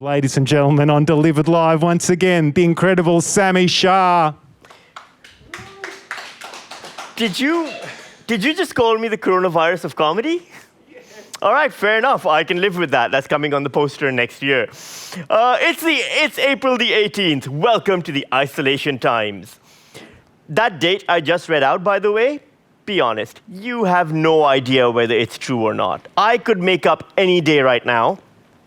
Ladies and gentlemen, on Delivered Live, once again, the incredible Sami Shah. Did you just call me the coronavirus of comedy? All right, fair enough. I can live with that. That's coming on the poster next year. It's April the 18th. Welcome to the Isolation Times. That date I just read out, by the way, be honest, you have no idea whether it's true or not. I could make up any day right now,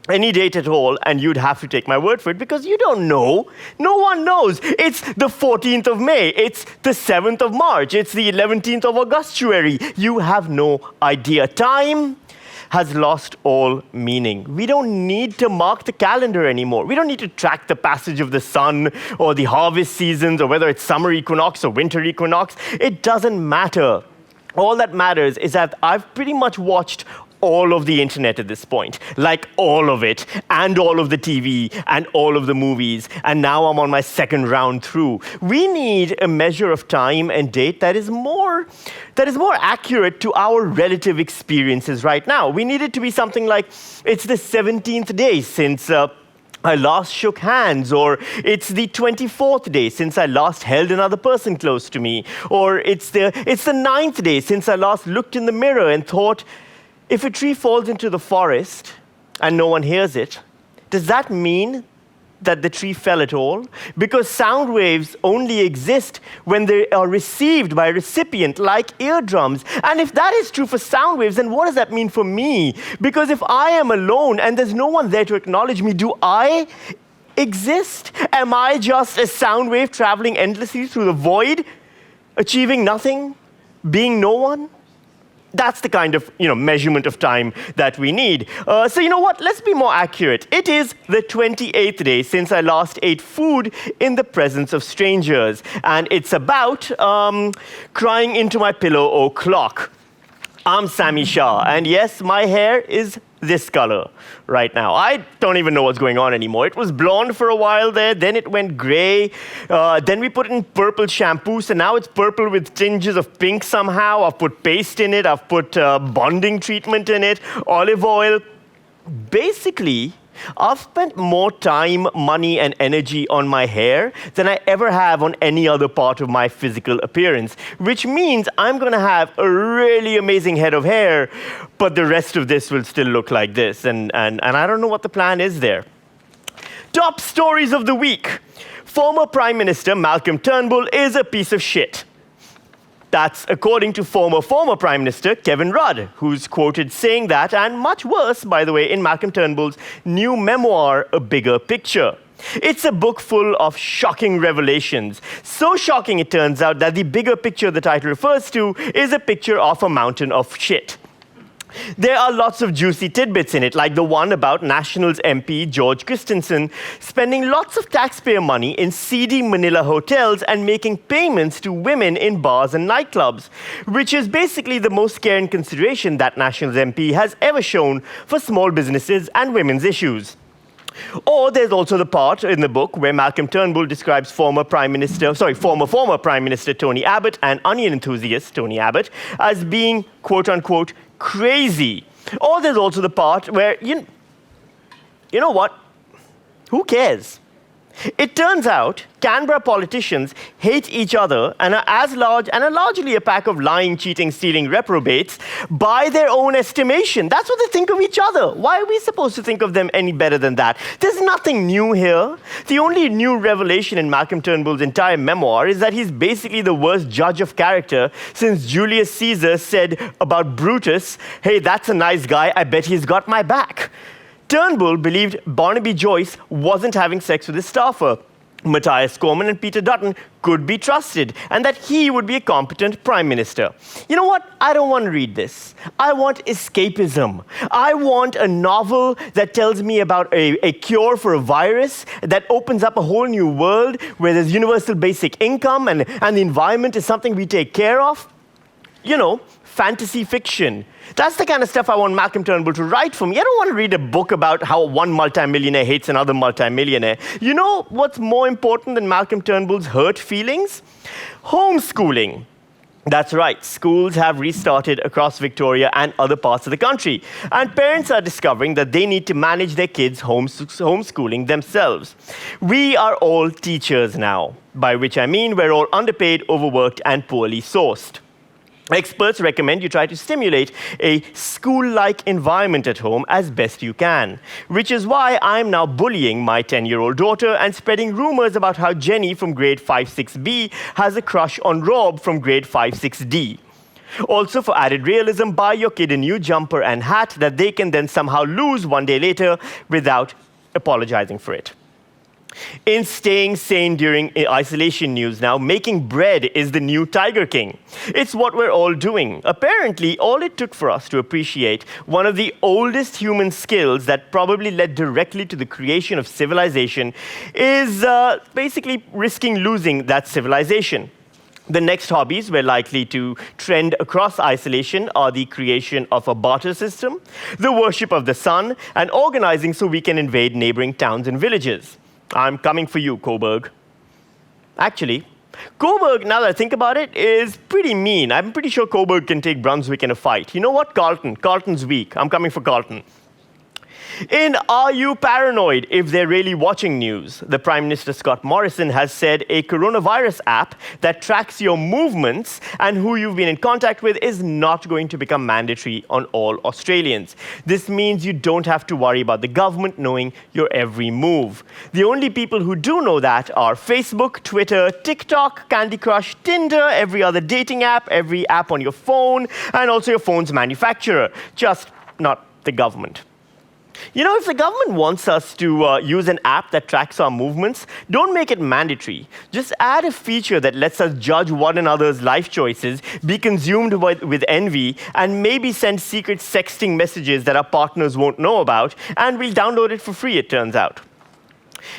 any date at all, and you'd have to take my word for it because you don't know. No one knows. It's the 14th of May. It's the 7th of March. It's the 11th of Augustuary. You have no idea. Time has lost all meaning. We don't need to mark the calendar anymore. We don't need to track the passage of the sun or the harvest seasons or whether it's summer equinox or winter equinox. It doesn't matter. All that matters is that I've pretty much watched all of the internet at this point, like all of it, and all of the TV, and all of the movies, and now I'm on my second round through. We need a measure of time and date that is more accurate to our relative experiences right now. We need it to be something like, it's the 17th day since I last shook hands, or it's the 24th day since I last held another person close to me, or it's the 9th day since I last looked in the mirror and thought, if a tree falls into the forest and no one hears it, does that mean that the tree fell at all? Because sound waves only exist when they are received by a recipient, like eardrums. And if that is true for sound waves, then what does that mean for me? Because if I am alone and there's no one there to acknowledge me, do I exist? Am I just a sound wave traveling endlessly through the void, achieving nothing, being no one? That's the kind of measurement of time that we need. So you know what? Let's be more accurate. It is the 28th day since I last ate food in the presence of strangers. And it's about crying into my pillow o'clock. I'm Sami Shah, and yes, my hair is this color right now. I don't even know what's going on anymore. It was blonde for a while there, then it went gray, then we put in purple shampoo, so now it's purple with tinges of pink somehow. I've put paste in it, I've put bonding treatment in it, olive oil. Basically, I've spent more time, money, and energy on my hair than I ever have on any other part of my physical appearance, which means I'm going to have a really amazing head of hair, but the rest of this will still look like this, and I don't know what the plan is there. Top stories of the week. Former Prime Minister Malcolm Turnbull is a piece of shit. That's according to former Prime Minister Kevin Rudd, who's quoted saying that, and much worse, by the way, in Malcolm Turnbull's new memoir, A Bigger Picture. It's a book full of shocking revelations. So shocking, it turns out, that the bigger picture the title refers to is a picture of a mountain of shit. There are lots of juicy tidbits in it, like the one about Nationals MP George Christensen spending lots of taxpayer money in seedy Manila hotels and making payments to women in bars and nightclubs, which is basically the most care and consideration that Nationals MP has ever shown for small businesses and women's issues. Or there's also the part in the book where Malcolm Turnbull describes former Prime Minister Tony Abbott and onion enthusiast Tony Abbott as being, quote unquote, crazy. Or there's also the part where, you know what? Who cares? It turns out Canberra politicians hate each other and are largely a pack of lying, cheating, stealing reprobates by their own estimation. That's what they think of each other. Why are we supposed to think of them any better than that? There's nothing new here. The only new revelation in Malcolm Turnbull's entire memoir is that he's basically the worst judge of character since Julius Caesar said about Brutus, "Hey, that's a nice guy, I bet he's got my back." Turnbull believed Barnaby Joyce wasn't having sex with his staffer. Matthias Cormann and Peter Dutton could be trusted, and that he would be a competent prime minister. You know what? I don't want to read this. I want escapism. I want a novel that tells me about a cure for a virus that opens up a whole new world where there's universal basic income and the environment is something we take care of. Fantasy fiction. That's the kind of stuff I want Malcolm Turnbull to write for me. I don't want to read a book about how one multimillionaire hates another multimillionaire. You know what's more important than Malcolm Turnbull's hurt feelings? Homeschooling. That's right, schools have restarted across Victoria and other parts of the country. And parents are discovering that they need to manage their kids' homeschooling themselves. We are all teachers now, by which I mean we're all underpaid, overworked, and poorly sourced. Experts recommend you try to stimulate a school-like environment at home as best you can, which is why I'm now bullying my 10-year-old daughter and spreading rumors about how Jenny from grade 5-6B has a crush on Rob from grade 5-6D. Also, for added realism, buy your kid a new jumper and hat that they can then somehow lose one day later without apologizing for it. In staying sane during isolation news now, making bread is the new Tiger King. It's what we're all doing. Apparently, all it took for us to appreciate one of the oldest human skills that probably led directly to the creation of civilization is basically risking losing that civilization. The next hobbies we're likely to trend across isolation are the creation of a barter system, the worship of the sun, and organizing so we can invade neighboring towns and villages. I'm coming for you, Coburg. Actually, Coburg, now that I think about it, is pretty mean. I'm pretty sure Coburg can take Brunswick in a fight. You know what? Carlton. Carlton's weak. I'm coming for Carlton. In Are You Paranoid? If they're really watching news, the Prime Minister Scott Morrison has said a coronavirus app that tracks your movements and who you've been in contact with is not going to become mandatory on all Australians. This means you don't have to worry about the government knowing your every move. The only people who do know that are Facebook, Twitter, TikTok, Candy Crush, Tinder, every other dating app, every app on your phone, and also your phone's manufacturer, just not the government. You know, if the government wants us to use an app that tracks our movements, don't make it mandatory. Just add a feature that lets us judge one another's life choices, be consumed with envy, and maybe send secret sexting messages that our partners won't know about, and we'll download it for free, it turns out.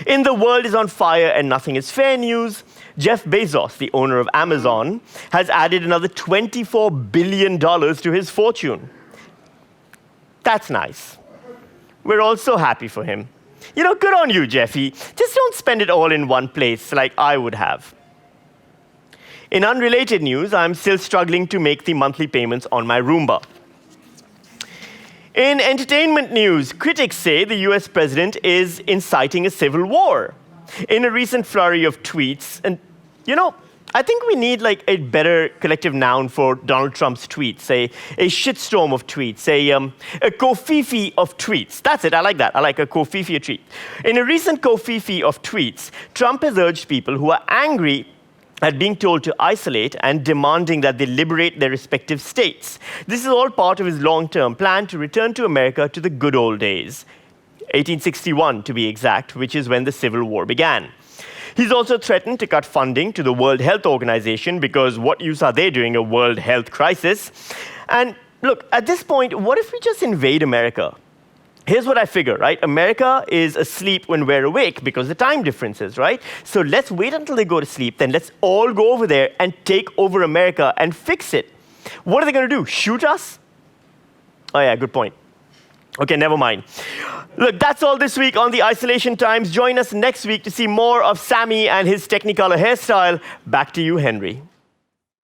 In the world is on fire and nothing is fair news, Jeff Bezos, the owner of Amazon, has added another $24 billion to his fortune. That's nice. We're all so happy for him. You know, good on you, Jeffy. Just don't spend it all in one place like I would have. In unrelated news, I'm still struggling to make the monthly payments on my Roomba. In entertainment news, critics say the US president is inciting a civil war. In a recent flurry of tweets, and you know, I think we need like a better collective noun for Donald Trump's tweets, a shitstorm of tweets, a kofifi of tweets. That's it, I like that. I like a kofifi of tweets. In a recent kofifi of tweets, Trump has urged people who are angry at being told to isolate and demanding that they liberate their respective states. This is all part of his long-term plan to return to America to the good old days. 1861 to be exact, which is when the Civil War began. He's also threatened to cut funding to the World Health Organization because what use are they during a world health crisis? And look, at this point, what if we just invade America? Here's what I figure, right? America is asleep when we're awake because the time differences, right? So let's wait until they go to sleep, then let's all go over there and take over America and fix it. What are they going to do? Shoot us? Oh yeah, good point. Okay, never mind. Look, that's all this week on the Isolation Times. Join us next week to see more of Sami and his Technicolor hairstyle. Back to you, Henry.